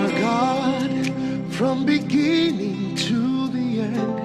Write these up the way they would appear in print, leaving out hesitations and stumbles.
a God from beginning to the end.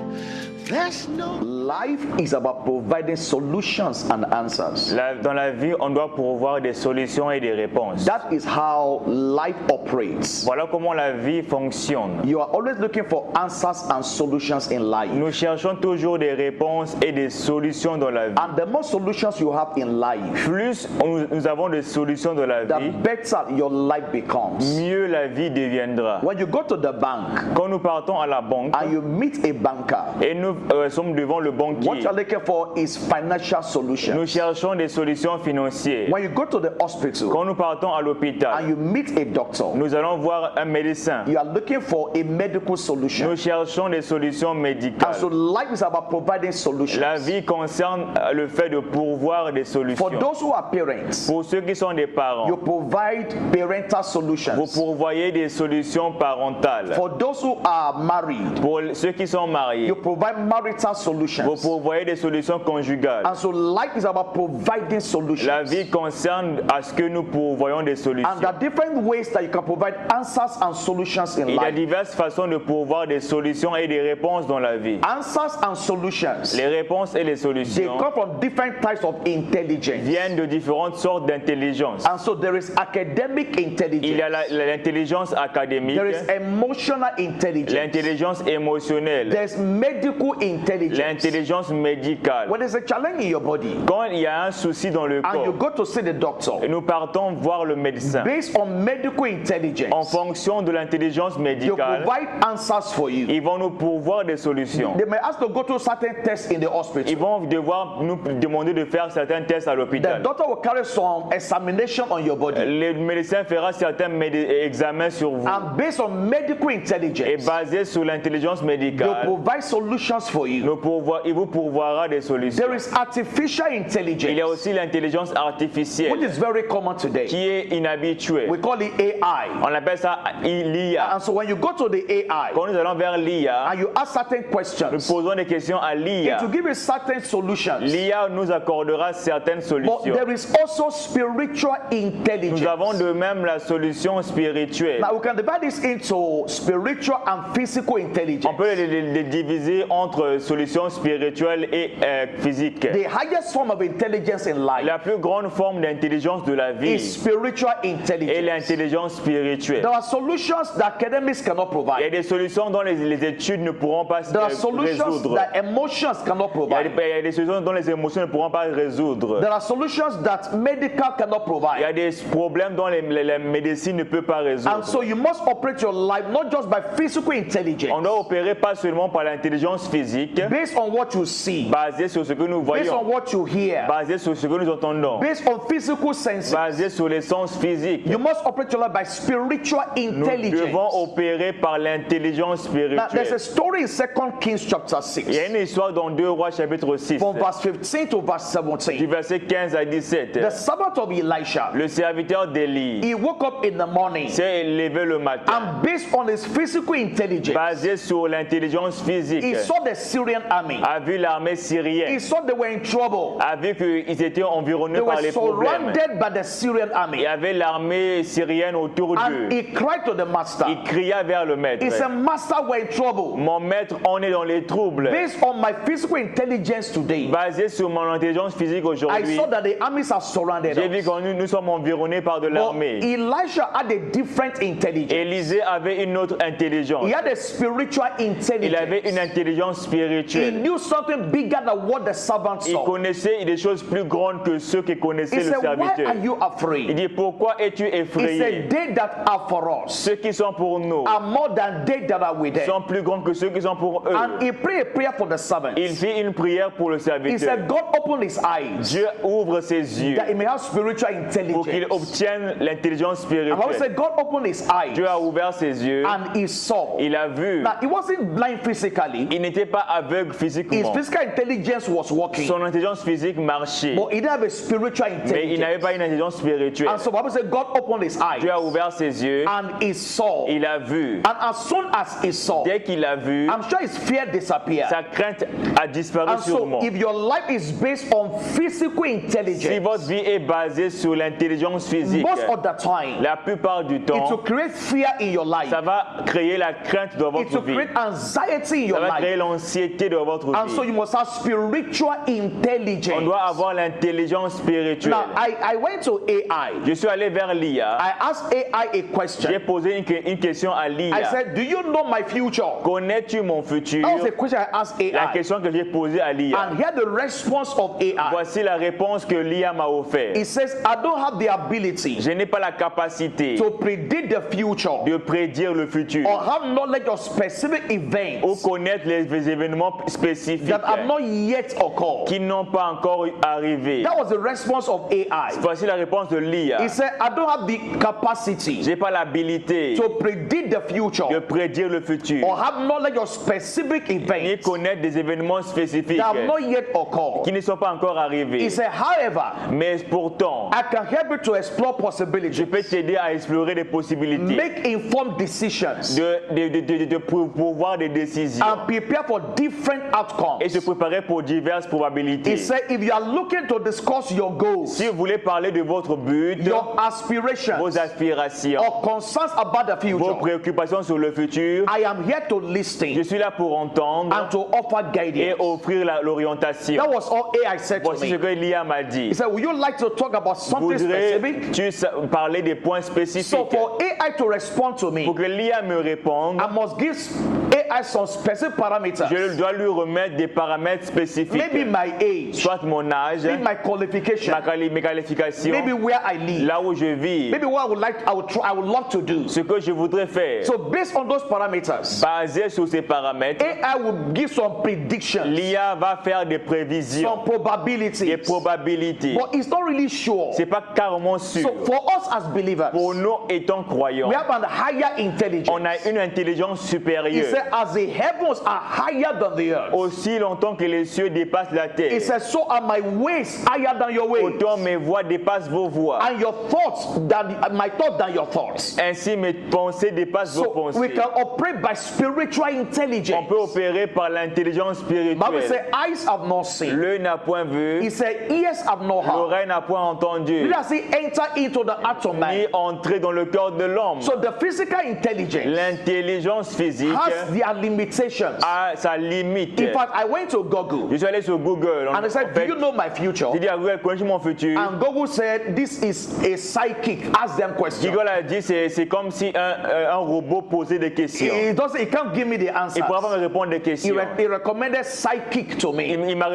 There's no Life is about providing solutions and answers. Dans la vie, on doit pourvoir des solutions et des réponses. That is how life operates. Voilà comment la vie fonctionne. You are always looking for answers and solutions in life. Nous cherchons toujours des réponses et des solutions dans la vie. And the more solutions you have in life, Plus nous avons des solutions dans la vie, the better your life becomes. mieux la vie deviendra. When you go to the bank Quand nous partons à la banque and you meet a banker, et nous sommes devant le what banquier, you're looking for is financial nous solutions. cherchons des solutions financières. When you go to the hospital Quand nous partons à and l'hôpital, you meet a doctor, nous allons voir un médecin. you are looking for a medical solution. Nous cherchons des solutions And médicales. so life is about providing solutions. La vie concerne le fait de pourvoir des solutions. For those who are parents, Pour ceux qui sont des parents, you provide parental vous solutions. pourvoyez des solutions parentales. For those who are married, Pour ceux qui sont mariés, you provide marital vous solutions. pourvoyez des solutions conjugales. And so life is about providing solutions. La vie concerne à ce que nous pourvoyons des solutions. And there are different ways that you can provide answers and solutions in Il y a life. diverses façons de pourvoir des solutions et des réponses dans la vie. Answers and solutions, Les réponses et les they solutions come from different types of intelligence. viennent de différentes sortes d'intelligence. And so there is academic Il y a intelligence. l'intelligence académique, There is emotional intelligence. l'intelligence émotionnelle, There's medical intelligence. l'intelligence médicale. When there's a challenge in your body Quand il y a un souci dans le and you corps, go to see the doctor, et nous partons voir le médecin. based on medical En intelligence, fonction de l'intelligence they médicale, provide answers for you. ils vont nous pourvoir des solutions. They may ask to go through certain tests in the Ils hospital. vont devoir nous demander de faire certains tests à The l'hôpital. doctor will carry some examination on your body. Le médecin fera certains examens sur vous. And based on medical Et intelligence, basé sur l'intelligence they'll médicale, provide solutions for you. il vous pourvoira des solutions. There is artificial Il y a intelligence, aussi l'intelligence which artificielle is very common today. qui est inhabituée. We call it AI. On appelle ça l'IA. And so when you go to the AI Quand nous allons vers l'IA, and you ask certain nous questions, posons des questions à l'IA. it will give you certain solutions. L'IA nous accordera certaines But solutions. there is also spiritual intelligence. Nous avons de même la solution spirituelle. Now we can divide this into spiritual and physical intelligence. On peut les diviser entre solutions spirituelles et physiques. The highest form of intelligence in life La plus grande forme d'intelligence de la vie is spiritual est intelligence. l'intelligence spirituelle. There are solutions that academics cannot Il y a provide. des solutions dont les études ne pourront pas There are solutions résoudre. that emotions cannot Il y provide. a des solutions dont les émotions ne pourront pas résoudre. There are solutions that medical cannot Il y a provide. des problèmes dont la médecine ne peut pas And résoudre. so you must operate your life not just by physical On intelligence, doit opérer pas seulement par l'intelligence physique, based on what you see, basée sur ce que nous based on voyons, what you hear, basée sur ce que nous entendons, based on physical senses. basée sur les sens physiques. You must operate your life by spiritual Nous devons intelligence. opérer par l'intelligence Now, there's spirituelle. a story in 2 Kings chapter Il y a 6, une histoire dans 2 Rois chapitre 6, from verse 15 to verse du 17. verset 15 à 17. The servant of Elisha, Le serviteur d'Élie he woke up in the morning, s'est levé le matin, and based on his physical intelligence, basé sur l'intelligence physique, he saw the Syrian army. a vu l'armée He syrienne, saw they were in trouble. a vu qu'ils étaient environnés They par were les problèmes. surrounded by the Syrian Il army. y avait l'armée syrienne autour And d'eux. he cried to the master. Il cria vers le maître. He said, Master, we're in trouble. Mon maître, on est dans les troubles. Based on my physical intelligence today, Basé sur mon intelligence physique I aujourd'hui, saw that the armies are surrounded j'ai vu us. que nous sommes environnés par de But l'armée. Elisha had a different intelligence. Élisée avait une autre intelligence. He had a spiritual Il avait une intelligence. intelligence He spirituelle. knew something bigger than what the servant Il saw. connaissait des choses plus grandes que ceux qui connaissaient He le said, Why serviteur. are you Il afraid? dit, pourquoi es-tu He effrayé? said, They that are for us Ceux qui sont pour nous are more than they that are with them. sont plus grands que ceux qui sont pour eux. And he prayed a prayer for the servant. Il fit une prière pour le He serviteur. said, God opened his eyes Dieu ouvre ses yeux that he may have spiritual pour qu'il intelligence. obtienne l'intelligence And I always spirituelle. said, God opened his eyes Dieu a ouvert ses yeux. and he saw. Il a vu. Now, he wasn't blind physically, Il n'était pas aveugle His physiquement. physical intelligence was working, Son intelligence physique marchait, but he didn't have a spiritual mais il n'avait intelligence. pas une intelligence spirituelle. And so the Bible said God opened his eyes Dieu a ouvert ses yeux, and he saw. il a vu. And as soon as he saw, Dès qu'il a vu, I'm sure his fear disappeared. sa crainte a disparu And so sûrement. if your life is based on physical Si intelligence, votre vie est basée sur l'intelligence physique, most of the time, la plupart du it will temps, create fear in your life. ça va créer la crainte dans It votre will vie. create anxiety in Ça your va créer life. l'anxiété dans votre And so vie. you must have spiritual On intelligence. doit avoir l'intelligence spirituelle. Now, I went to AI. Je suis allé vers l'IA. I asked AI a J'ai question. posé une question à I l'IA. said, do you know my future? Connais-tu mon futur? That was a question I asked La AI. question que j'ai posée à l'IA. And here the response of AI. Voici la réponse que l'IA m'a offerte. It says, I don't have the ability Je n'ai pas la capacité to predict the future de prédire le futur or have knowledge of specific ou events connaître les événements spécifiques that have not yet occurred. qui n'ont pas encore arrivé. That was the response of AI. Voici la réponse de l'IA. He said, I don't have the capacity J'ai pas l'habilité to predict the de future prédire le futur or have knowledge of specific ni events connaître des événements spécifiques that have not yet occurred. qui ne sont pas encore He arrivés. said, however, Mais pourtant, I can help you to explore je possibilities, peux t'aider à explorer des possibilités, make informed decisions, de pouvoir des décisions and prepare for different et se outcomes. préparer pour diverses probabilités. He said, if you are looking to discuss your goals, Si vous voulez parler de votre but, your aspirations, vos aspirations, or concerns about the vos future, préoccupations sur le futur, I am here to je listen suis là pour entendre and to offer et guidance. offrir l'orientation. That was all AI said to Voici ce me. que l'IA m'a dit. He said, would you like to talk about something specific? Voudrais-tu parler des points So spécifiques? for AI to respond to me, Pour que l'IA me réponde, I must give AI some specific parameters. je dois lui remettre des paramètres spécifiques. Maybe my age, Soit mon âge, maybe my qualification, mes qualifications, maybe where I live, là où je vis, maybe what I would like, I would love to do. ce que je voudrais faire. So based on those parameters, Basé sur ces paramètres, AI will give some predictions, l'IA va faire des prévisions, some probabilities, des probabilités. but it's not really sure. C'est pas carrément sûr. So for us as believers, Pour nous étant croyants, we have a higher intelligence. on a une intelligence He supérieure. said, as the heavens are higher than the earth, Aussi longtemps que les cieux dépassent la he terre, said, so are my ways higher than your ways, autant mes voies dépassent vos voies. and your thoughts than my thoughts than your thoughts. Ainsi, mes pensées dépassent vos So we pensées. can operate by spiritual On intelligence. peut opérer par l'intelligence Bible spirituelle. said, eyes have not seen. L'œil n'a point He vu, said, ears have not heard. l'oreille n'a point entendu, Did I say enter into the heart of ni man? entré dans le cœur de l'homme. So the physical intelligence L'intelligence physique has their limitations. a sa limite. In fact, I went to Google Je suis allé sur Google. and I said, do you know my future? J'ai dit à Google, connais-tu mon futur? And Google said, this is a psychic. Ask them questions. Google a dit, c'est comme si un robot posait des questions. He can't give me the Il answers. ne pourra pas me répondre des He, questions. he recommended psychic to me. Il m'a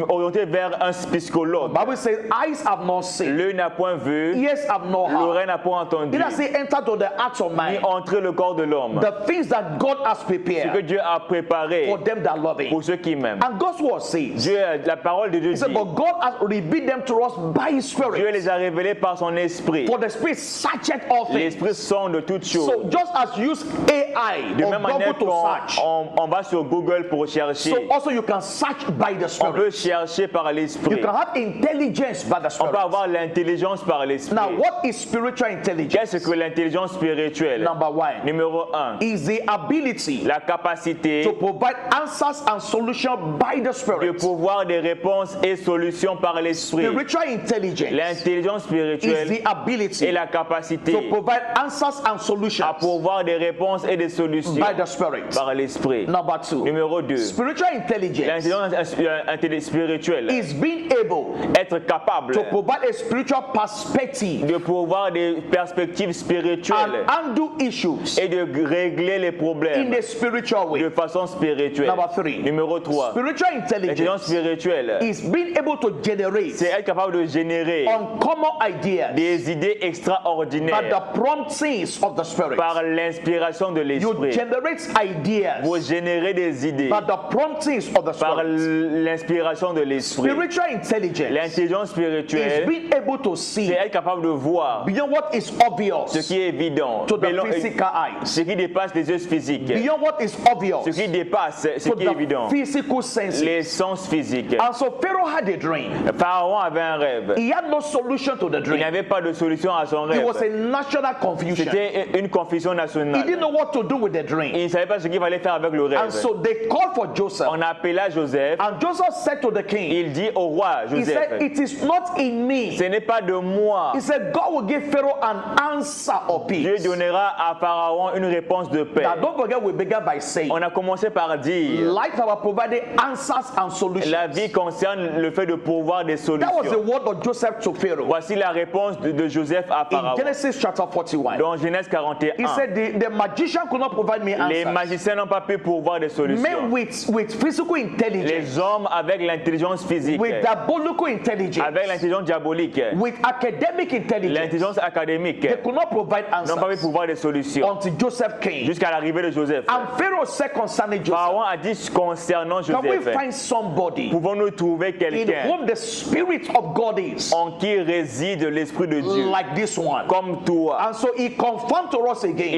orienté vers un psychologue. Bible says, eyes have not seen, L'œil n'a point vu, ears have not heard. l'oreille n'a point entendu, Did I say enter to the heart of ni man? entré le corps de l'homme. The things that God has Ce que prepared Dieu a préparé for them that love Him. pour ceux qui m'aiment. And God's word says, Dieu, la parole de Dieu He said, dit, but God has revealed them to us by His Dieu Spirit. les a révélés par son esprit. For the Spirit searcheth all things. L'esprit sonde toutes choses. So just as you use AI De or même manière Google to search, on va sur Google pour chercher, so also you can search by the on peut Spirit. chercher par You l'esprit. can have intelligence by the On Spirit. peut avoir l'intelligence par l'esprit. Now, what is spiritual intelligence? Qu'est-ce que l'intelligence spirituelle? Number one Numéro 1, is the ability la capacité to provide answers and solutions by the de Spirit. pouvoir des réponses et solutions par l'esprit. Spiritual intelligence L'intelligence is spirituelle the ability est la capacité to provide answers and solutions à pouvoir des réponses et des solutions by the Spirit. par l'esprit. Number two, Numéro 2, spiritual intelligence l'intelligence spirituelle, is being able être capable to provide a spiritual perspective de pouvoir des perspectives spirituelles and handle issues et de régler les in problèmes a spiritual way. de façon spirituelle. Number three, Numéro 3, spiritual l'intelligence intelligence spirituelle, is being able to generate c'est être capable de générer uncommon ideas des idées by extraordinaires the promptings of the Spirit. par l'inspiration de You l'esprit. generate ideas Vous générez des idées by the promptings of the par Spirit. l'inspiration de l'esprit. Spiritual intelligence L'intelligence is spirituelle, being able to see c'est être capable de voir beyond what is ce obvious qui est évident, to the physical eyes. ce qui dépasse les yeux physiques. physique, beyond what is ce obvious, qui dépasse ce to qui est évident, the physical senses. les sens physiques. And so Pharaoh had a dream. Pharaon avait un rêve. He had no solution to the Il dream. n'y avait pas de solution à son It was a rêve. national confusion. C'était une confusion He didn't nationale. know what to do with the dream. Il ne savait pas ce qu'il fallait faire avec le And rêve. so they called for Joseph. On appela Joseph. And Joseph said to the king, Il dit au roi he said, Joseph, it is not in me. ce n'est pas de moi. He said, God will give Pharaoh an answer of Dieu peace. donnera à Pharaon une réponse de paix. Now don't forget, we began by saying, On a commencé par dire, light our provided answers and solutions. la vie concerne le fait de pourvoir des That was the solutions. word of Joseph to Pharaoh. Voici la réponse de Joseph à In Pharaon. Genesis chapter 41, Dans Genèse he 41, said, the magician could not provide me les answers. magiciens n'ont pas pu pourvoir des Men solutions. with physical intelligence, Les hommes avec l'intelligence physique, with diabolical intelligence, avec l'intelligence diabolique, with academic intelligence, l'intelligence académique, they could not provide n'ont pas pu answers pourvoir des solutions. until Joseph came. Jusqu'à l'arrivée de Joseph. And Pharaoh said concerning Joseph, Pharaon a dit concernant can we Joseph, find somebody pouvons-nous trouver in quelqu'un whom the Spirit of God is en qui réside l'Esprit de Dieu, like this one? comme toi? And so he confirmed to us again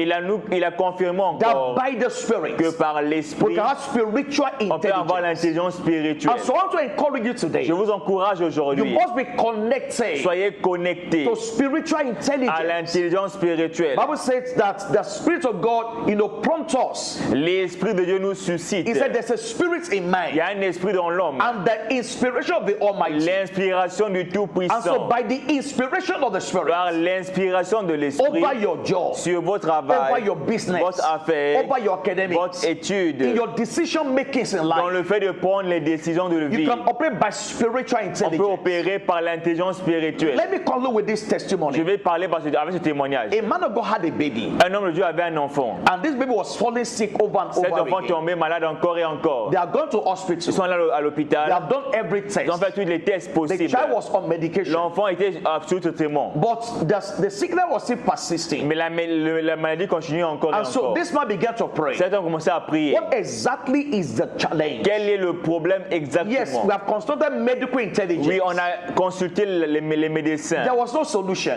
Il a confirmé that encore by the Spirit que par we l'Esprit, can have spiritual on peut avoir intelligence. l'intelligence spirituelle. And so I want to encourage you today. Je vous encourage You aujourd'hui, must be connected soyez connectés to spiritual à intelligence. l'intelligence spirituelle. Bible says that the Spirit of God, prompts us. L'Esprit de Dieu nous suscite. He said there's a spirit in Il y man, a un esprit dans l'homme, and the inspiration of the Almighty. l'inspiration du And so Tout-Puissant, by the inspiration of the Spirit, par l'inspiration de l'Esprit, over your job, sur vos over travail, your business, votre affaire, over your academics, votre étude, in your decision makings in dans life, le fait de prendre les décisions de you vie, can operate by spiritual on peut intelligence. opérer par l'intelligence spirituelle. Let me conclude with this Je testimony. vais parler avec ce témoignage. A man of God had a baby, Un homme de Dieu avait un enfant. and this baby was falling sick over and Cet over enfant again. tombait malade encore et encore. They are going to Ils hospital. sont allés à They l'hôpital. have done every test. Ils ont fait tous les tests The possibles. child was on medication, L'enfant était sous traitement. but the sickness was still persisting. Mais la maladie continue encore et And so encore. this man began to pray. Cet homme commençait à prier. What exactly is the challenge? Quel est le problème Yes, exactement? we have consulted medical intelligence. Oui, on a consulté les médecins There was no solution.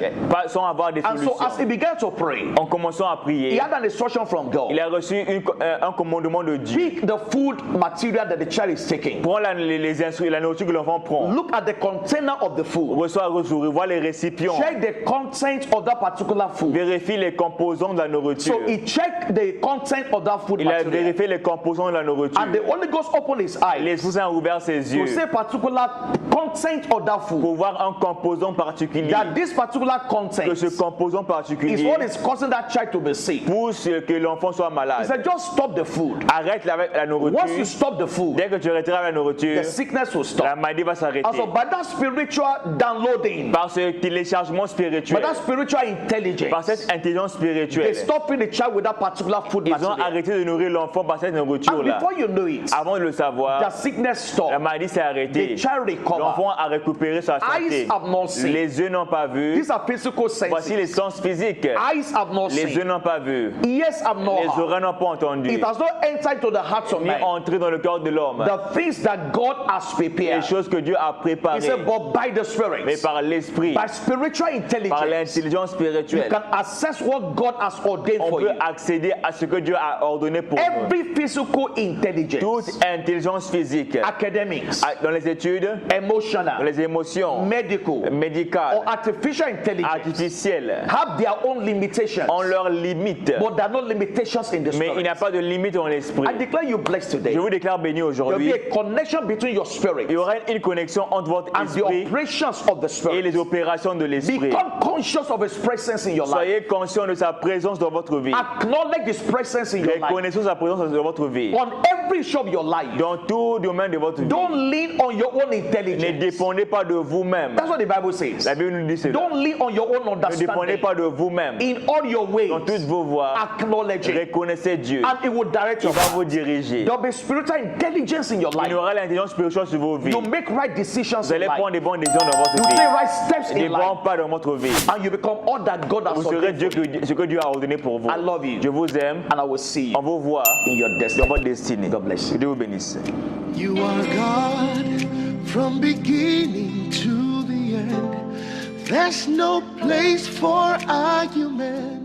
sans avoir des And so as he solutions. began to pray, En commençant à he prier, had an instruction from God. il a reçu un commandement de Dieu. Pick the food material that the child is taking. Prends la nourriture que l'enfant prend. Look at the container of the food. Reçoit les récipients. Check the content of that particular food. Vérifie les composants de la nourriture. So he checked the content of that food Il a material. vérifié les composants de la nourriture. And the Holy Ghost opened his eyes L'Esprit Saint a ouvert ses to yeux say particular content of that food. pour voir un composant particulier. That this particular Que content ce composant is particulier what is causing that child to be sick. pousse que l'enfant soit He malade. said, just stop the food. Arrête avec la Once you nourriture. stop the food, Dès que tu arrêteras la nourriture, the sickness will la stop. maladie va s'arrêter. And so by that spiritual downloading, Par ce téléchargement by spirituel, that spiritual par intelligence, cette intelligence they spirituelle, stop feeding the child with that particular food ils ont material. arrêté de nourrir l'enfant par cette And nourriture-là. before you know it, Avant de le the savoir, sickness la stopped. maladie s'est arrêtée. The child recovered. L'enfant a récupéré sa santé. Eyes have not seen. Les yeux n'ont pas vu. These are physical Voici les senses. sens physiques. Eyes have not Les yeux seen. n'ont pas vu. Ears have not Les heard. oreilles n'ont pas entendu. It has not entered to the hearts of Ni men. entré dans le cœur de l'homme. The things that God has Les prepared. choses que Dieu a He préparées. said, but by the Spirit, Mais par l'esprit, by spiritual par intelligence, l'intelligence you spirituelle, can access what God has ordained on for peut you. accéder à ce que Dieu a ordonné pour nous. Every physical intelligence, Toute intelligence physique, academics, dans les études, dans emotional, les émotions, medical, médicales, or artificial intelligence artificielles, have their own limitations. ont leurs limites. But there are no limitations in the Mais il n'y a spirit. pas de limite dans l'esprit. I declare you blessed today. Je vous déclare béni There will be aujourd'hui. a connection between your spirit Il y aura une connexion entre votre and the esprit operations of the et spirit. les opérations de l'esprit. Become conscious of His presence in your life. Soyez conscient de sa présence dans votre vie. Acknowledge His presence in your life. Reconnaissez sa présence dans votre vie. On every issue of your life. Dans tout domaine de votre vie. Don't lean on your own Ne intelligence. dépendez pas de vous-même. That's what the Bible says. La Bible nous dit cela. Don't lean on your own Ne dépendez understanding. pas de vous-même. In all your ways, Dans toutes vos voies, acknowledge it, reconnaissez Dieu. and it will direct Il your va path. vous diriger. There'll be spiritual intelligence in your Il y life. aura l'intelligence spirituelle sur vos vies. You make right decisions Vous in allez life. prendre des bonnes décisions dans votre You take vie. right steps Des in bons life, pas dans votre vie. and you become all that God has Vous serez ordained for you. ce que Dieu a ordonné pour vous. I love you. Je vous aime. And I will see you On vous voit in your dans destiny. votre destinée. God bless you. Que Dieu vous bénisse. You are God from beginning to the end. There's no place for argument.